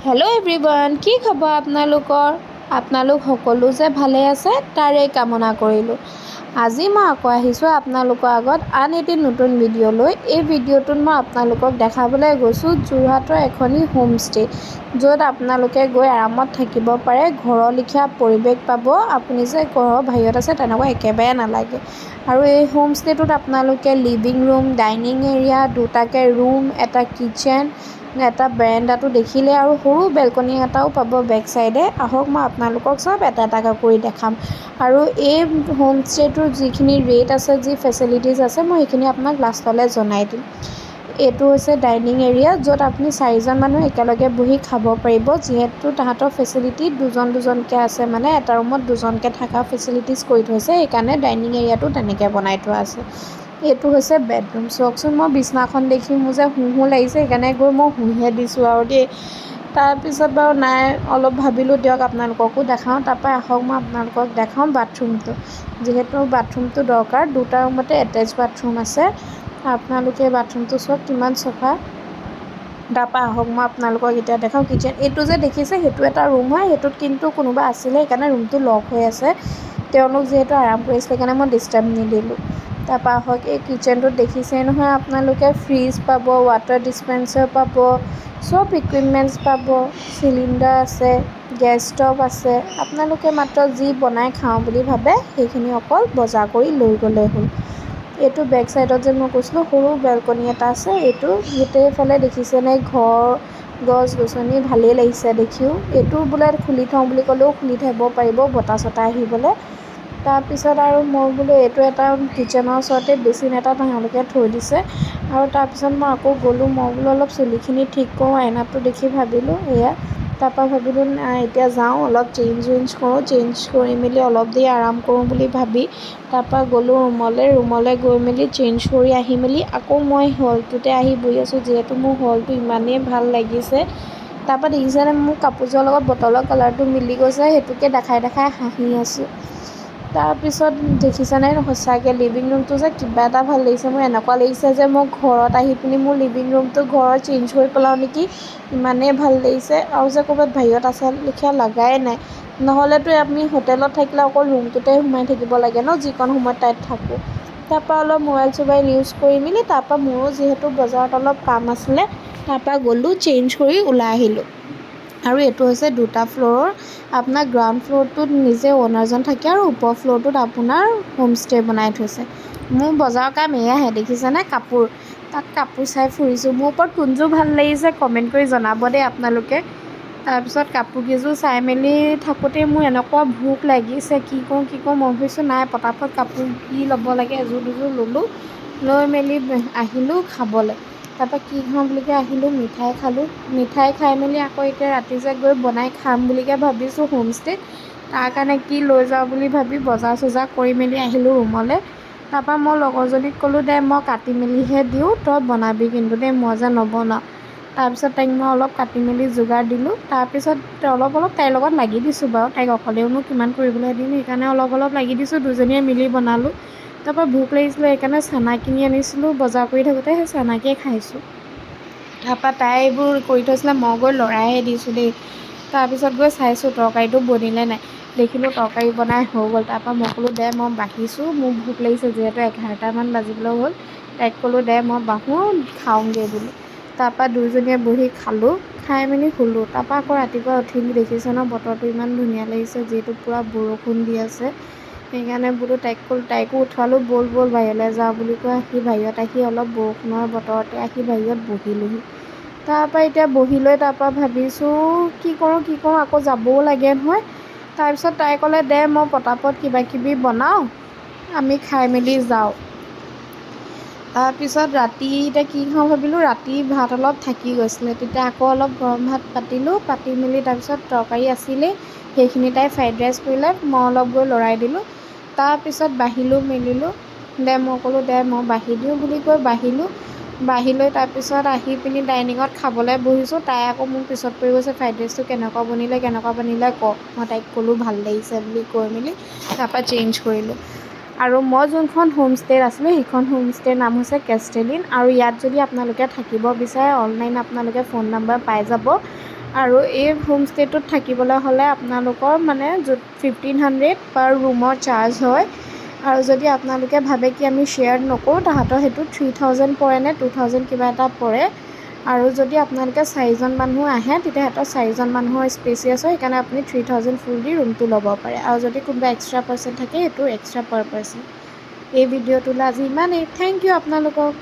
Hello' everyone, কি খবৰ আপোনালোকৰ? আপোনালোক সকলো যে ভালে আছে তাৰে কামনা কৰিলোঁ। আজি মই আকৌ আহিছোঁ আপোনালোকৰ আগত আন এটি নতুন ভিডিঅ' লৈ। এই ভিডিঅ'টোত মই আপোনালোকক দেখাবলৈ গৈছোঁ যোৰহাটৰ এখনি হোমষ্টে', য'ত আপোনালোকে গৈ আৰামত থাকিব পাৰে। ঘৰৰ লেখীয়া পৰিৱেশ পাব। আপুনি যে ঘৰৰ বাহিৰত আছে তেনেকুৱা একেবাৰে নালাগে। আৰু এই হোমষ্টে'টোত আপোনালোকে লিভিং ৰুম, ডাইনিং এৰিয়া, দুটাকৈ ৰুম, এটা কিটচেন, এটা বেৰেণ্ডাটো দেখিলে আৰু সৰু বেলকনি এটাও পাব বেক চাইডে। আহক মই আপোনালোকক চব এটা এটাকৈ কৰি দেখাম। আৰু এই হোমষ্টে'টোৰ যিখিনি ৰেট আছে, যি ফেচিলিটিজ আছে, মই সেইখিনি আপোনাক লাষ্টলৈ জনাই দিম। এইটো হৈছে ডাইনিং এৰিয়া, য'ত আপুনি 4জন মানুহ একেলগে বহি খাব পাৰিব। যিহেতু তাহাঁতৰ ফেচিলিটি দুজনকৈ আছে, মানে এটা ৰুমত 2জনকৈ থকা ফেচিলিটিজ কৰি থৈছে, সেইকাৰণে ডাইনিং এৰিয়াটো তেনেকৈ বনাই থোৱা আছে। এইটো হৈছে বেডৰুম। চাওকচোন, মই বিছনাখন দেখি মোৰ যে শুওঁ লাগিছে, সেইকাৰণে গৈ মই শুইহে দিছোঁ আৰু দেই। তাৰপিছত বাৰু নাই, অলপ ভাবিলোঁ দিয়ক আপোনালোককো দেখাওঁ। তাৰপৰা আহক মই আপোনালোকক দেখাওঁ বাথৰুমটো। যিহেতু বাথৰুমটো দৰকাৰ, দুটা ৰুমতে এটেচ বাথৰুম আছে। আপোনালোকে বাথৰুমটো চাওক কিমান চফা। তাৰপৰা আহক মই আপোনালোকক এতিয়া দেখাওঁ কিটচেন। এইটো যে দেখিছে, সেইটো এটা ৰুম হয়। সেইটোত কিন্তু কোনোবা আছিলে, সেইকাৰণে ৰুমটো লক হৈ আছে। তেওঁলোক যিহেতু আৰাম কৰিছিলে, সেইকাৰণে মই ডিষ্টাৰ্ব নিদিলোঁ। তাৰপৰা আহক, এই কিটচেনটোত দেখিছেই নহয় আপোনালোকে, ফ্ৰিজ পাব, ৱাটাৰ ডিছপেনচাৰ পাব, চব ইকুইপমেণ্টছ পাব। চিলিণ্ডাৰ আছে, গেছ ষ্টভ আছে। আপোনালোকে মাত্ৰ যি বনাই খাওঁ বুলি ভাবে সেইখিনি অকল বজাৰ কৰি লৈ গ'লেই হ'ল। এইটো বেক চাইডত যে মই কৈছিলোঁ সৰু বেলকনি এটা আছে, এইটো গোটেইফালে দেখিছেনে ঘৰ, গছ-গছনি, ভালেই লাগিছে দেখিও। এইটো বোলে খুলি থওঁ বুলি ক'লেও খুলি থ'ব পাৰিব বতাহ চতাহ আহিবলৈ। তাৰপিছত আৰু মই বোলো এইটো এটা কিটচেনৰ ওচৰতে বেচিন এটা তেওঁলোকে থৈ দিছে। আৰু তাৰপিছত মই আকৌ গ'লোঁ, মই বোলো অলপ চুলিখিনি ঠিক কৰোঁ, আইনাটো দেখি ভাবিলোঁ এয়া। তাৰপৰা ভাবিলোঁ নাই, এতিয়া যাওঁ অলপ চেঞ্জ কৰোঁ, চেঞ্জ কৰি মেলি অলপ দেৰি আৰাম কৰোঁ বুলি ভাবি তাৰপৰা গ'লোঁ ৰুমলৈ গৈ মেলি চেঞ্জ কৰি আহি মেলি আকৌ মই হলটোতে আহি বহি আছোঁ। যিহেতু মোৰ হলটো ইমানেই ভাল লাগিছে। তাৰপৰা দেখিছেনে মোৰ কাপোৰযোৰৰ লগত বটলৰ কালাৰটো মিলি গৈছে, সেইটোকে দেখাই হাঁহি আছোঁ। তাৰপিছত দেখিছেনে সঁচাকৈ লিভিং ৰুমটো যে কিবা এটা ভাল লাগিছে। মোৰ এনেকুৱা লাগিছে যে মই ঘৰত আহি পিনি মোৰ লিভিং ৰুমটো ঘৰত চেঞ্জ কৰি পেলাওঁ নেকি, ইমানেই ভাল লাগিছে। আৰু যে ক'ৰবাত বাহিৰত আছে লেখীয়া লগাই নাই। নহ'লেতো আমি হোটেলত থাকিলে অকল ৰুমটোতে সোমাই থাকিব লাগে ন, যিকণ সময়ত তাত থাকোঁ। তাৰপৰা অলপ মোবাইল ইউজ কৰি মেলি তাৰপৰা মোৰো যিহেতু বজাৰত অলপ কাম আছিলে, তাৰপৰা গ'লোঁ, চেঞ্জ কৰি ওলাই আহিলোঁ। আৰু এইটো হৈছে 2টা ফ্ল'ৰৰ। আপোনাৰ গ্ৰাউণ্ড ফ্ল'ৰটোত নিজে অ'নাৰজন থাকে আৰু ওপৰ ফ্ল'ৰটোত আপোনাৰ হোমষ্টে' বনাই থৈছে। মোৰ বজাৰৰ কাম এয়াহে, দেখিছেনে কাপোৰ, তাত কাপোৰ চাই ফুৰিছোঁ। মোৰ ওপৰত কোনযোৰ ভাল লাগিছে কমেণ্ট কৰি জনাব দেই আপোনালোকে। তাৰপিছত কাপোৰকেইযোৰ চাই মেলি থাকোঁতেই মোৰ এনেকুৱা ভোক লাগিছে, কি কৰোঁ মই ভাবিছোঁ নাই পটাপট কাপোৰ কি ল'ব লাগে এযোৰ দুযোৰ ল'লোঁ, লৈ মেলি আহিলোঁ খাবলৈ। তাৰপৰা কি খাওঁ বুলিকৈ আহিলোঁ, মিঠাই খালোঁ। মিঠাই খাই মেলি আকৌ এতিয়া ৰাতি যে গৈ বনাই খাম বুলিকৈ ভাবিছোঁ হোমষ্টে'ত। তাৰ কাৰণে কি লৈ যাওঁ বুলি ভাবি বজাৰ চজাৰ কৰি মেলি আহিলোঁ ৰুমলৈ। তাৰপৰা মই লগৰজনীক ক'লোঁ দে মই কাটি মেলিহে দিওঁ, তই বনাবি কিন্তু দেই, মই যে নবনাওঁ। তাৰপিছত তাইক মই অলপ কাটি মেলি যোগাৰ দিলোঁ। তাৰপিছত অলপ তাইৰ লগত লাগি দিছোঁ বাৰু, তাইক অকলেওনো কিমান কৰিবলৈ দিম, সেইকাৰণে অলপ লাগি দিছোঁ, দুজনীয়ে মিলি বনালোঁ। তাৰপৰা ভোক লাগিছিলে সেইকাৰণে চানা কিনি আনিছিলোঁ, বজাৰ কৰি থাকোঁতে সেই চানাকেই খাইছোঁ। তাৰপৰা তাই এইবোৰ কৰি থৈছিলে, মই গৈ লৰাইহে দিছোঁ দেই। তাৰপিছত গৈ চাইছোঁ তৰকাৰীটো বনিলে নাই, দেখিলোঁ তৰকাৰী বনাই হৈ গ'ল। তাৰপৰা মই ক'লোঁ দে মই বাঢ়িছোঁ, মোৰ ভোক লাগিছে, যিহেতু 11টামান বাজিবলৈ হ'ল। তাইক ক'লোঁ দে মই বাঢ়োঁ, খাওঁগৈ বুলি। তাৰপৰা দুয়োজনীয়ে বহি খালোঁ, খাই মেলি শুলোঁ। তাৰপৰা আকৌ ৰাতিপুৱা উঠিলোঁ, দেখিছে ন বতৰটো ইমান ধুনীয়া লাগিছে, যিহেতু পূৰা বৰষুণ দি আছে। সেইকাৰণে বোলো তাইকো উঠোৱালোঁ, ব'ল বাহিৰলৈ যাওঁ বুলি কৈ আহি বাহিৰত আহি অলপ বৰষুণৰ বতৰতে আহি বাহিৰত বহিলোঁহি। তাৰপৰা এতিয়া বহি লৈ তাৰপৰা ভাবিছোঁ কি কৰোঁ, আকৌ যাবও লাগে নহয়। তাৰপিছত তাই ক'লে দে মই পটাপট কিবাকিবি বনাওঁ, আমি খাই মেলি যাওঁ। তাৰপিছত ৰাতি এতিয়া কি খাওঁ ভাবিলোঁ, ৰাতি ভাত অলপ থাকি গৈছিলে, তেতিয়া আকৌ অলপ গৰম ভাত পাতিলোঁ, পাতি মেলি তাৰপিছত তৰকাৰী আছিলেই, সেইখিনি তাই ফ্ৰাইড ৰাইচ কৰিলে, মই অলপ গৈ লৰাই দিলোঁ। তাৰপিছত বাঢ়িলোঁ মেলিলোঁ, মই ক'লোঁ দে মই বাঢ়ি দিওঁ বুলি কৈ বাঢ়ি লৈ তাৰপিছত আহি পিনি ডাইনিঙত খাবলৈ বহিছোঁ। তাই আকৌ মোৰ পিছত পৰি গৈছে, ফ্ৰাইড ৰাইচটো কেনেকুৱা বনিলে ক। মই তাইক ক'লোঁ ভাল লাগিছে বুলি কৈ মেলি তাৰপৰা চেঞ্জ কৰিলোঁ। আৰু মই যোনখন হোমষ্টে'ত আছিলোঁ, সেইখন হোমষ্টে'ৰ নাম হৈছে কেষ্টেল ইন। আৰু ইয়াত যদি আপোনালোকে থাকিব বিচাৰে, অনলাইন আপোনালোকে ফোন নম্বৰ পাই যাব। আৰু এই হোমষ্টেটোত থাকিবলৈ হ'লে আপোনালোকৰ মানে 1500 পাৰ ৰুমৰ চাৰ্জ হয়। আৰু যদি আপোনালোকে ভাবে কি আমি শ্বেয়াৰ নকৰোঁ, তাহাঁতৰ সেইটো 3000 পৰে নে 2000 কিবা এটা পৰে। আৰু যদি আপোনালোকে 4জন মানুহ আহে, তেতিয়া সিহঁতৰ 4জন মানুহৰ স্পেচিয়াছ হয়, সেইকাৰণে আপুনি 3000 ফুল দি ৰুমটো ল'ব পাৰে। আৰু যদি কোনোবা এক্সট্ৰা পাৰ্চন থাকে, সেইটো এক্সট্ৰা পাৰ পাৰ্চন। এই ভিডিঅ'টোলৈ আজি ইমানেই। থেংক ইউ আপোনালোকক।